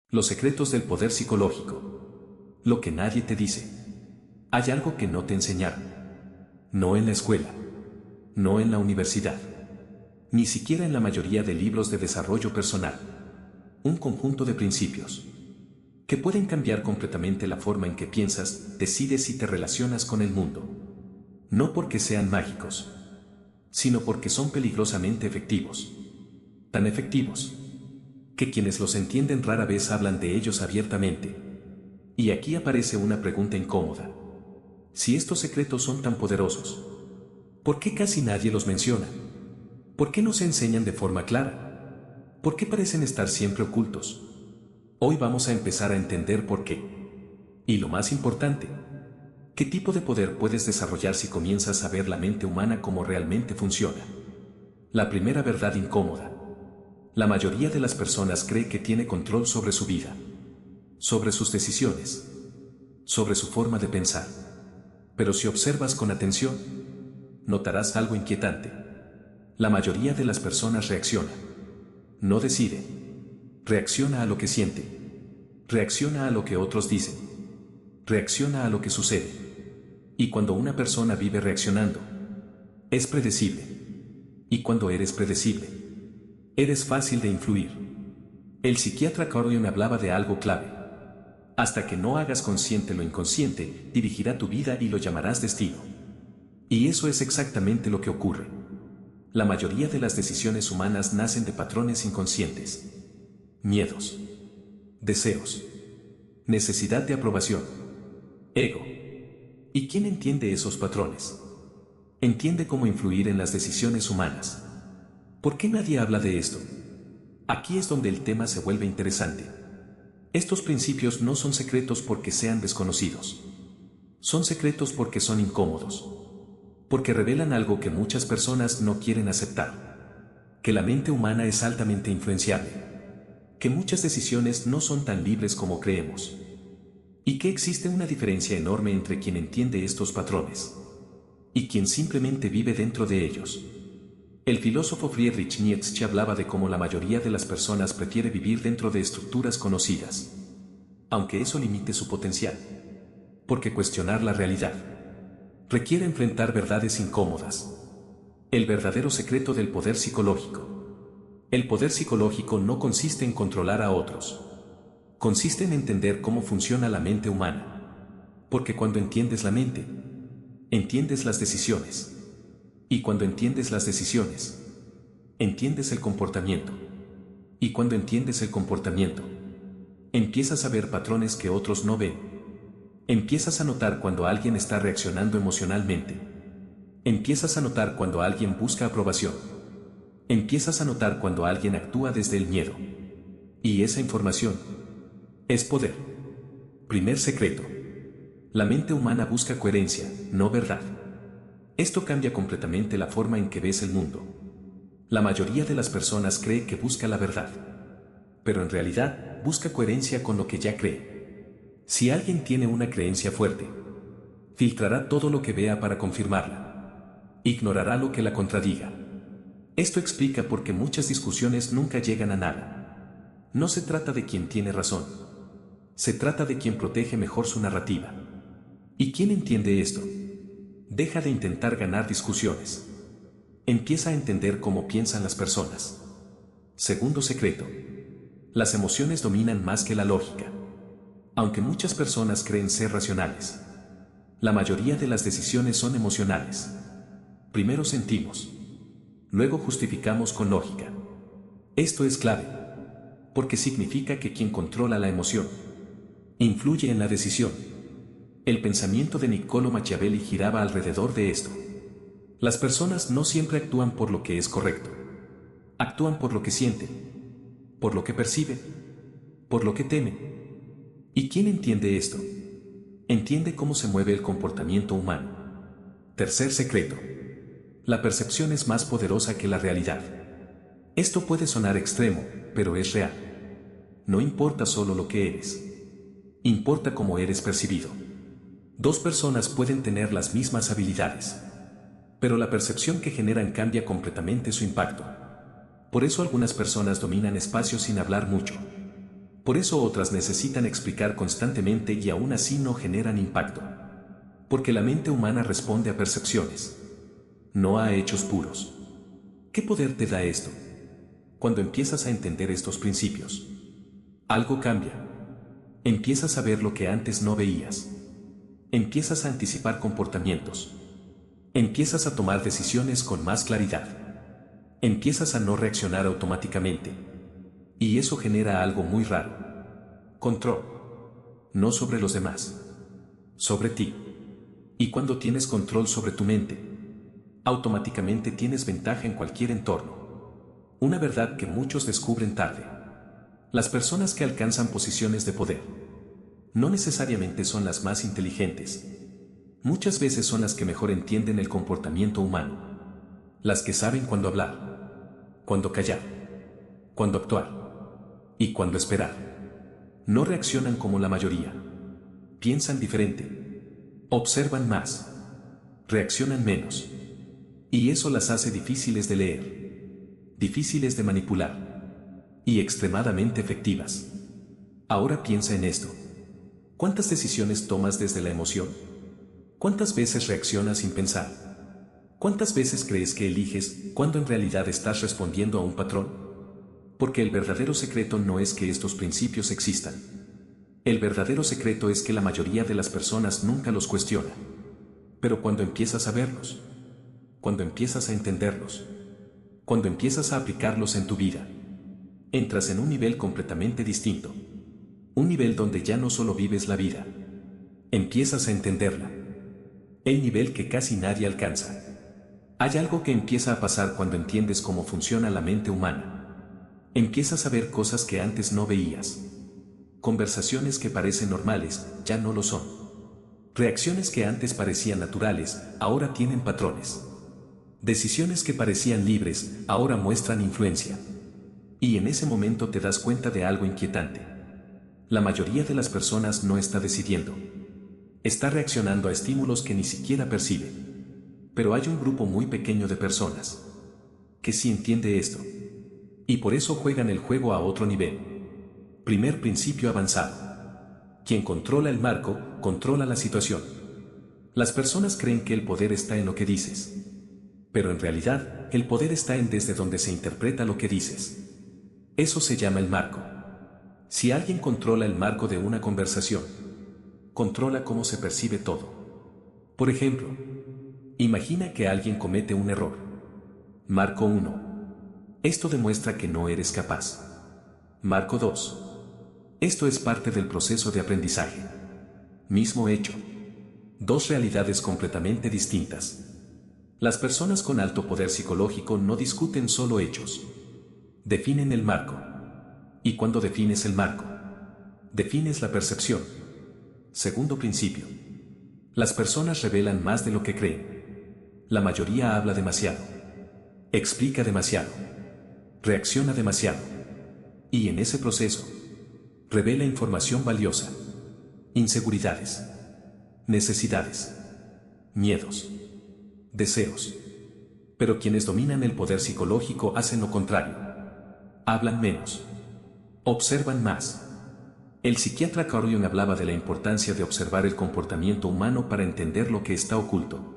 Los secretos del poder psicológico. Lo que nadie te dice. Hay algo que no te enseñaron. No en la escuela. No en la universidad. Ni siquiera en la mayoría de libros de desarrollo personal. Un conjunto de principios que pueden cambiar completamente la forma en que piensas, decides y te relacionas con el mundo. No porque sean mágicos, sino porque son peligrosamente efectivos. Tan efectivos que quienes los entienden rara vez hablan de ellos abiertamente. Y aquí aparece una pregunta incómoda. Si estos secretos son tan poderosos, ¿por qué casi nadie los menciona? ¿Por qué no se enseñan de forma clara? ¿Por qué parecen estar siempre ocultos? Hoy vamos a empezar a entender por qué. Y lo más importante, ¿qué tipo de poder puedes desarrollar si comienzas a ver la mente humana como realmente funciona? La primera verdad incómoda. La mayoría de las personas cree que tiene control sobre su vida, sobre sus decisiones, sobre su forma de pensar. Pero si observas con atención, notarás algo inquietante. La mayoría de las personas reacciona. No decide. Reacciona a lo que siente. Reacciona a lo que otros dicen. Reacciona a lo que sucede. Y cuando una persona vive reaccionando, es predecible. Y cuando eres predecible, eres fácil de influir. El psiquiatra Cardion hablaba de algo clave. Hasta que no hagas consciente lo inconsciente, dirigirá tu vida y lo llamarás destino. Y eso es exactamente lo que ocurre. La mayoría de las decisiones humanas nacen de patrones inconscientes. Miedos, deseos, necesidad de aprobación, ego. ¿Y quién entiende esos patrones? Entiende cómo influir en las decisiones humanas. ¿Por qué nadie habla de esto? Aquí es donde el tema se vuelve interesante. Estos principios no son secretos porque sean desconocidos. Son secretos porque son incómodos. Porque revelan algo que muchas personas no quieren aceptar. Que la mente humana es altamente influenciable. Que muchas decisiones no son tan libres como creemos. Y que existe una diferencia enorme entre quien entiende estos patrones y quien simplemente vive dentro de ellos. El filósofo Friedrich Nietzsche hablaba de cómo la mayoría de las personas prefiere vivir dentro de estructuras conocidas, aunque eso limite su potencial. Porque cuestionar la realidad requiere enfrentar verdades incómodas. El verdadero secreto del poder psicológico. El poder psicológico no consiste en controlar a otros. Consiste en entender cómo funciona la mente humana. Porque cuando entiendes la mente, entiendes las decisiones. Y cuando entiendes las decisiones, entiendes el comportamiento. Y cuando entiendes el comportamiento, empiezas a ver patrones que otros no ven. Empiezas a notar cuando alguien está reaccionando emocionalmente. Empiezas a notar cuando alguien busca aprobación. Empiezas a notar cuando alguien actúa desde el miedo. Y esa información es poder. Primer secreto. La mente humana busca coherencia, no verdad. Esto cambia completamente la forma en que ves el mundo. La mayoría de las personas cree que busca la verdad. Pero en realidad, busca coherencia con lo que ya cree. Si alguien tiene una creencia fuerte, filtrará todo lo que vea para confirmarla. Ignorará lo que la contradiga. Esto explica por qué muchas discusiones nunca llegan a nada. No se trata de quien tiene razón. Se trata de quien protege mejor su narrativa. ¿Y quién entiende esto? Deja de intentar ganar discusiones. Empieza a entender cómo piensan las personas. Segundo secreto. Las emociones dominan más que la lógica. Aunque muchas personas creen ser racionales, la mayoría de las decisiones son emocionales. Primero sentimos. Luego justificamos con lógica. Esto es clave, porque significa que quien controla la emoción influye en la decisión. El pensamiento de Niccolò Machiavelli giraba alrededor de esto. Las personas no siempre actúan por lo que es correcto. Actúan por lo que sienten, por lo que perciben, por lo que temen. ¿Y quién entiende esto? Entiende cómo se mueve el comportamiento humano. Tercer secreto. La percepción es más poderosa que la realidad. Esto puede sonar extremo, pero es real. No importa solo lo que eres. Importa cómo eres percibido. Dos personas pueden tener las mismas habilidades, pero la percepción que generan cambia completamente su impacto. Por eso algunas personas dominan espacios sin hablar mucho. Por eso otras necesitan explicar constantemente y aún así no generan impacto. Porque la mente humana responde a percepciones, no a hechos puros. ¿Qué poder te da esto? Cuando empiezas a entender estos principios, algo cambia. Empiezas a ver lo que antes no veías. Empiezas a anticipar comportamientos. Empiezas a tomar decisiones con más claridad. Empiezas a no reaccionar automáticamente. Y eso genera algo muy raro. Control. No sobre los demás. Sobre ti. Y cuando tienes control sobre tu mente, automáticamente tienes ventaja en cualquier entorno. Una verdad que muchos descubren tarde. Las personas que alcanzan posiciones de poder no necesariamente son las más inteligentes. Muchas veces son las que mejor entienden el comportamiento humano. Las que saben cuándo hablar, cuándo callar, cuándo actuar y cuándo esperar. No reaccionan como la mayoría. Piensan diferente. Observan más. Reaccionan menos. Y eso las hace difíciles de leer, difíciles de manipular y extremadamente efectivas. Ahora piensa en esto. ¿Cuántas decisiones tomas desde la emoción? ¿Cuántas veces reaccionas sin pensar? ¿Cuántas veces crees que eliges cuando en realidad estás respondiendo a un patrón? Porque el verdadero secreto no es que estos principios existan. El verdadero secreto es que la mayoría de las personas nunca los cuestiona. Pero cuando empiezas a verlos, cuando empiezas a entenderlos, cuando empiezas a aplicarlos en tu vida, entras en un nivel completamente distinto. Un nivel donde ya no solo vives la vida, empiezas a entenderla. El nivel que casi nadie alcanza. Hay algo que empieza a pasar cuando entiendes cómo funciona la mente humana. Empiezas a ver cosas que antes no veías. Conversaciones que parecen normales, ya no lo son. Reacciones que antes parecían naturales, ahora tienen patrones. Decisiones que parecían libres, ahora muestran influencia. Y en ese momento te das cuenta de algo inquietante. La mayoría de las personas no está decidiendo. Está reaccionando a estímulos que ni siquiera percibe. Pero hay un grupo muy pequeño de personas que sí entiende esto. Y por eso juegan el juego a otro nivel. Primer principio avanzado. Quien controla el marco, controla la situación. Las personas creen que el poder está en lo que dices. Pero en realidad, el poder está en desde donde se interpreta lo que dices. Eso se llama el marco. Si alguien controla el marco de una conversación, controla cómo se percibe todo. Por ejemplo, imagina que alguien comete un error. Marco 1. Esto demuestra que no eres capaz. Marco 2. Esto es parte del proceso de aprendizaje. Mismo hecho. Dos realidades completamente distintas. Las personas con alto poder psicológico no discuten solo hechos. Definen el marco. Y cuando defines el marco, defines la percepción. Segundo principio. Las personas revelan más de lo que creen. La mayoría habla demasiado. Explica demasiado. Reacciona demasiado. Y en ese proceso, revela información valiosa. Inseguridades. Necesidades. Miedos. Deseos. Pero quienes dominan el poder psicológico hacen lo contrario. Hablan menos. Observan más. El psiquiatra Carl Jung hablaba de la importancia de observar el comportamiento humano para entender lo que está oculto.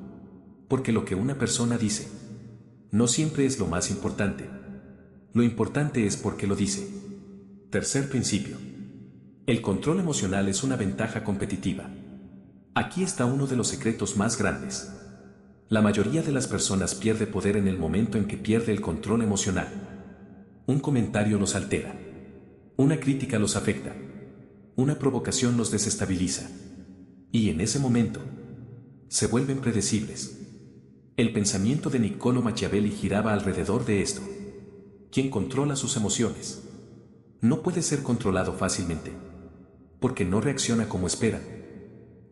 Porque lo que una persona dice no siempre es lo más importante. Lo importante es por qué lo dice. Tercer principio. El control emocional es una ventaja competitiva. Aquí está uno de los secretos más grandes. La mayoría de las personas pierde poder en el momento en que pierde el control emocional. Un comentario los altera. Una crítica los afecta. Una provocación los desestabiliza. Y en ese momento, se vuelven predecibles. El pensamiento de Niccolò Machiavelli giraba alrededor de esto. Quien controla sus emociones no puede ser controlado fácilmente, porque no reacciona como esperan.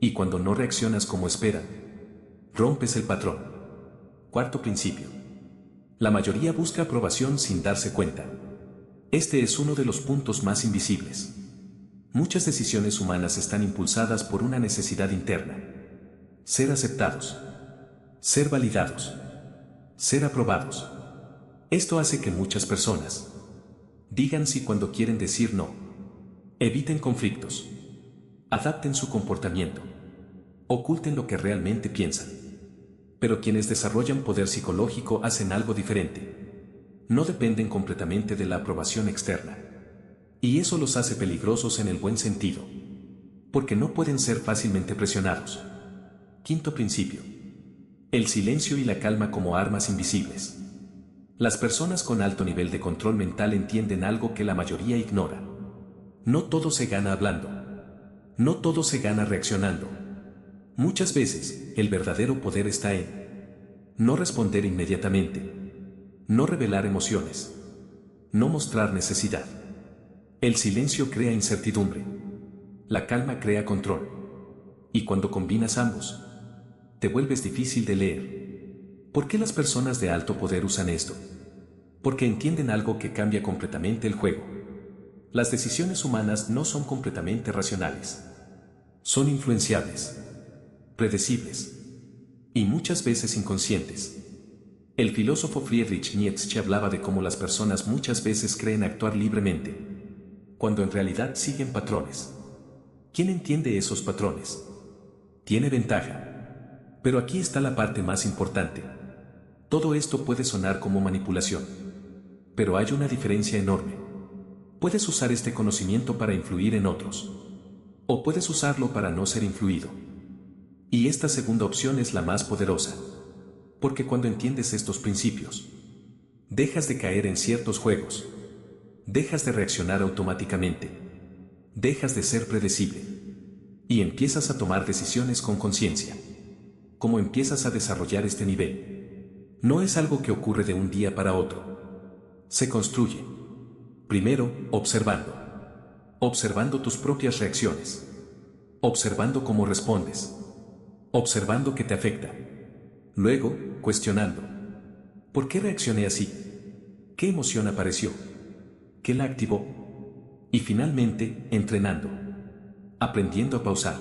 Y cuando no reaccionas como esperan, rompes el patrón. Cuarto principio. La mayoría busca aprobación sin darse cuenta. Este es uno de los puntos más invisibles. Muchas decisiones humanas están impulsadas por una necesidad interna. Ser aceptados. Ser validados. Ser aprobados. Esto hace que muchas personas digan sí cuando quieren decir no. Eviten conflictos. Adapten su comportamiento. Oculten lo que realmente piensan. Pero quienes desarrollan poder psicológico hacen algo diferente. No dependen completamente de la aprobación externa. Y eso los hace peligrosos en el buen sentido. Porque no pueden ser fácilmente presionados. Quinto principio. El silencio y la calma como armas invisibles. Las personas con alto nivel de control mental entienden algo que la mayoría ignora. No todo se gana hablando. No todo se gana reaccionando. Muchas veces, el verdadero poder está en no responder inmediatamente, no revelar emociones, no mostrar necesidad. El silencio crea incertidumbre. La calma crea control. Y cuando combinas ambos, te vuelves difícil de leer. ¿Por qué las personas de alto poder usan esto? Porque entienden algo que cambia completamente el juego. Las decisiones humanas no son completamente racionales. Son influenciables, predecibles y muchas veces inconscientes. El filósofo Friedrich Nietzsche hablaba de cómo las personas muchas veces creen actuar libremente, cuando en realidad siguen patrones. ¿Quién entiende esos patrones? Tiene ventaja. Pero aquí está la parte más importante. Todo esto puede sonar como manipulación. Pero hay una diferencia enorme. Puedes usar este conocimiento para influir en otros. O puedes usarlo para no ser influido. Y esta segunda opción es la más poderosa. Porque cuando entiendes estos principios, dejas de caer en ciertos juegos. Dejas de reaccionar automáticamente. Dejas de ser predecible. Y empiezas a tomar decisiones con conciencia. ¿Cómo empiezas a desarrollar este nivel? No es algo que ocurre de un día para otro. Se construye. Primero, observando. Observando tus propias reacciones. Observando cómo respondes. Observando qué te afecta. Luego, cuestionando. ¿Por qué reaccioné así? ¿Qué emoción apareció? ¿Qué la activó? Y finalmente, entrenando. Aprendiendo a pausar.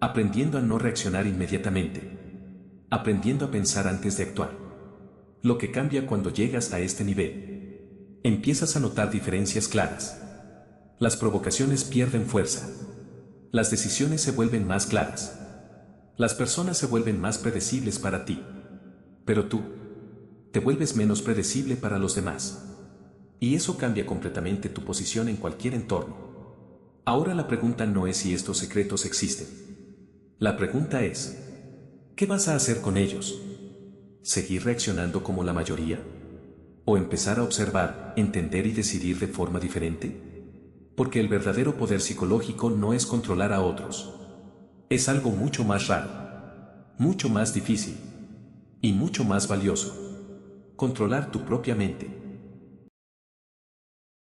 Aprendiendo a no reaccionar inmediatamente. Aprendiendo a pensar antes de actuar. Lo que cambia cuando llegas a este nivel. Empiezas a notar diferencias claras. Las provocaciones pierden fuerza. Las decisiones se vuelven más claras. Las personas se vuelven más predecibles para ti. Pero tú, te vuelves menos predecible para los demás. Y eso cambia completamente tu posición en cualquier entorno. Ahora la pregunta no es si estos secretos existen. La pregunta es, ¿qué vas a hacer con ellos? ¿Seguir reaccionando como la mayoría? ¿O empezar a observar, entender y decidir de forma diferente? Porque el verdadero poder psicológico no es controlar a otros. Es algo mucho más raro, mucho más difícil y mucho más valioso. Controlar tu propia mente.